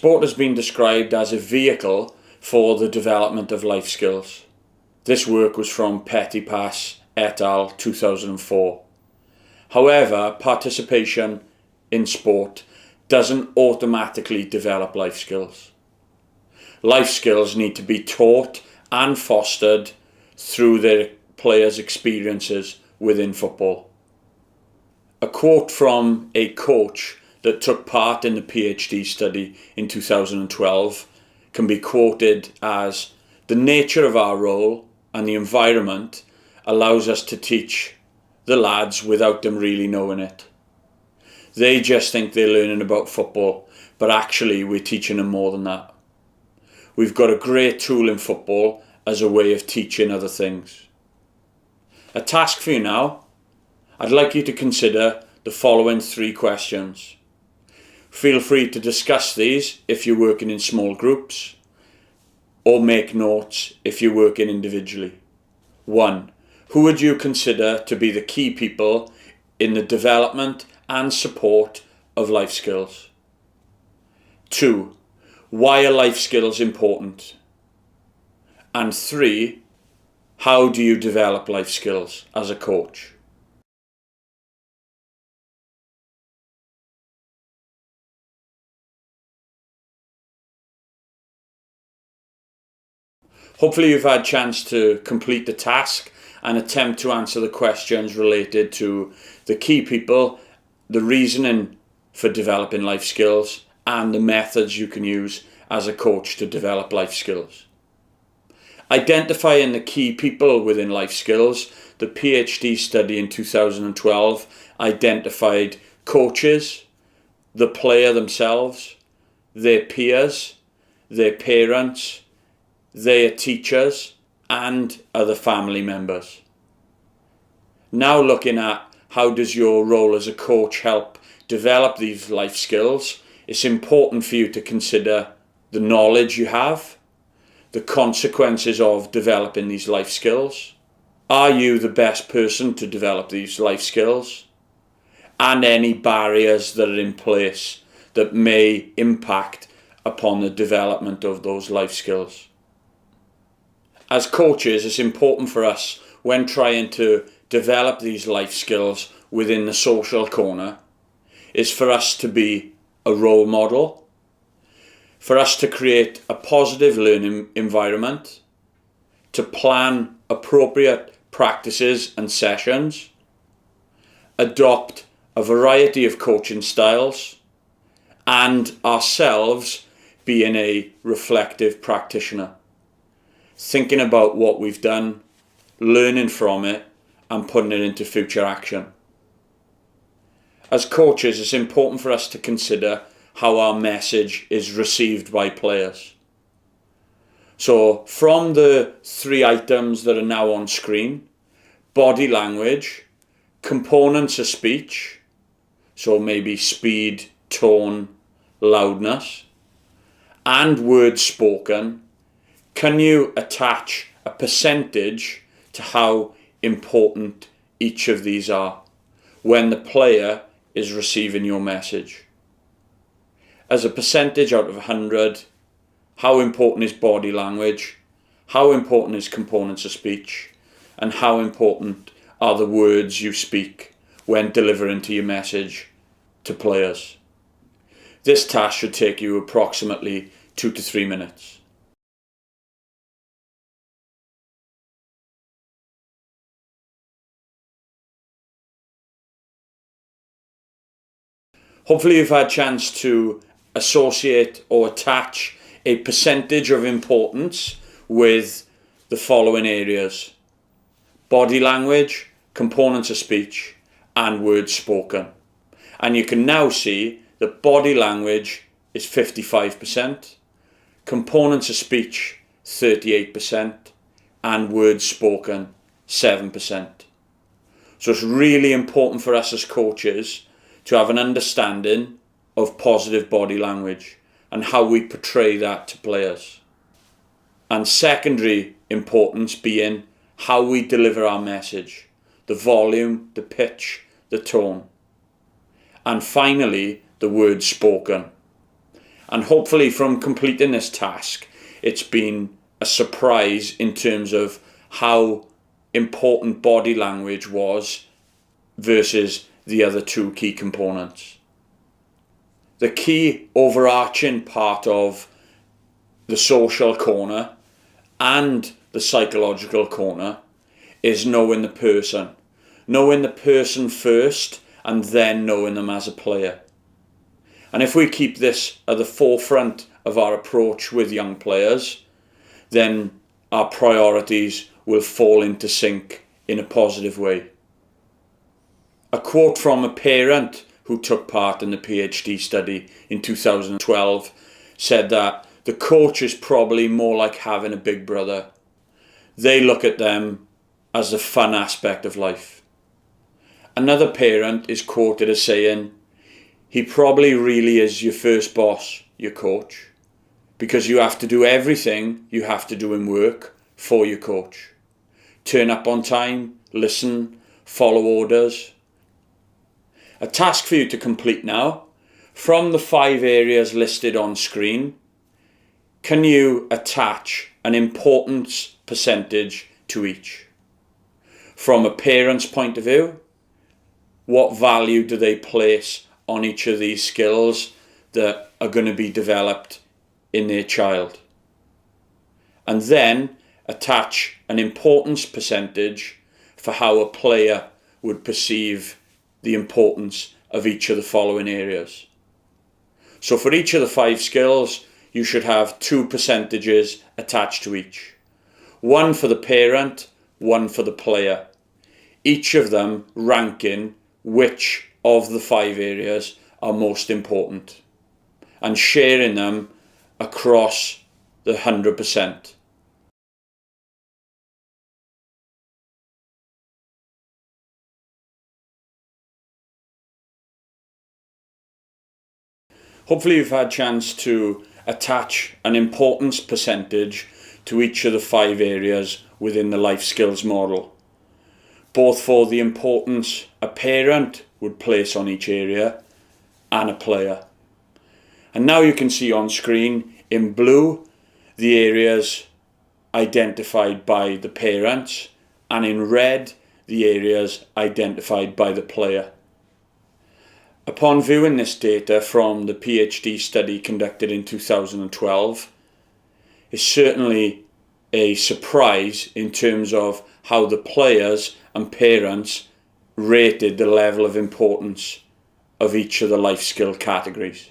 Sport has been described as a vehicle for the development of life skills. This work was from Petipas et al. 2004. However, participation in sport doesn't automatically develop life skills. Life skills need to be taught and fostered through their players' experiences within football. A quote from a coach that took part in the PhD study in 2012 can be quoted as, "The nature of our role and the environment allows us to teach the lads without them really knowing it. They just think they're learning about football, but actually we're teaching them more than that. We've got a great tool in football as a way of teaching other things." A task for you now. I'd like you to consider the following 3 questions. Feel free to discuss these if you're working in small groups, or make notes if you're working individually. 1. Who would you consider to be the key people in the development and support of life skills? 2. Why are life skills important? And 3. How do you develop life skills as a coach? Hopefully you've had a chance to complete the task and attempt to answer the questions related to the key people, the reasoning for developing life skills, and the methods you can use as a coach to develop life skills. Identifying the key people within life skills, the PhD study in 2012 identified coaches, the player themselves, their peers, their parents, their teachers, and other family members. Now looking at how does your role as a coach help develop these life skills, it's important for you to consider the knowledge you have, the consequences of developing these life skills. Are you the best person to develop these life skills? And any barriers that are in place that may impact upon the development of those life skills. As coaches, it's important for us when trying to develop these life skills within the social corner is for us to be a role model, for us to create a positive learning environment, to plan appropriate practices and sessions, adopt a variety of coaching styles, and ourselves being a reflective practitioner, thinking about what we've done, learning from it, and putting it into future action. As coaches, it's important for us to consider how our message is received by players. So from the 3 items that are now on screen, body language, components of speech, so maybe speed, tone, loudness, and words spoken, can you attach a percentage to how important each of these are when the player is receiving your message? As a percentage out of 100, how important is body language? How important is components of speech? And how important are the words you speak when delivering to your message to players? This task should take you approximately 2 to 3 minutes. Hopefully you've had a chance to associate or attach a percentage of importance with the following areas: body language, components of speech, and words spoken. And you can now see that body language is 55%, components of speech 38%, and words spoken 7%. So it's really important for us as coaches to have an understanding of positive body language and how we portray that to players. And secondary importance being how we deliver our message, the volume, the pitch, the tone. And finally, the words spoken. And hopefully from completing this task, it's been a surprise in terms of how important body language was versus the other two key components. The key overarching part of the social corner and the psychological corner is knowing the person. Knowing the person first and then knowing them as a player. And if we keep this at the forefront of our approach with young players, then our priorities will fall into sync in a positive way. A quote from a parent who took part in the PhD study in 2012 said that the coach is probably more like having a big brother. They look at them as the fun aspect of life. Another parent is quoted as saying, "He probably really is your first boss, your coach, because you have to do everything you have to do in work for your coach. Turn up on time, listen, follow orders." A task for you to complete now. From the 5 areas listed on screen, can you attach an importance percentage to each? From a parent's point of view, what value do they place on each of these skills that are going to be developed in their child? And then attach an importance percentage for how a player would perceive the importance of each of the following areas. So for each of the 5 skills, you should have 2 percentages attached to each. One for the parent, one for the player. Each of them ranking which of the 5 areas are most important and sharing them across the 100%. Hopefully you've had a chance to attach an importance percentage to each of the 5 areas within the life skills model, both for the importance a parent would place on each area and a player. And now you can see on screen in blue the areas identified by the parents, and in red the areas identified by the player. Upon viewing this data from the PhD study conducted in 2012, it's certainly a surprise in terms of how the players and parents rated the level of importance of each of the life skill categories.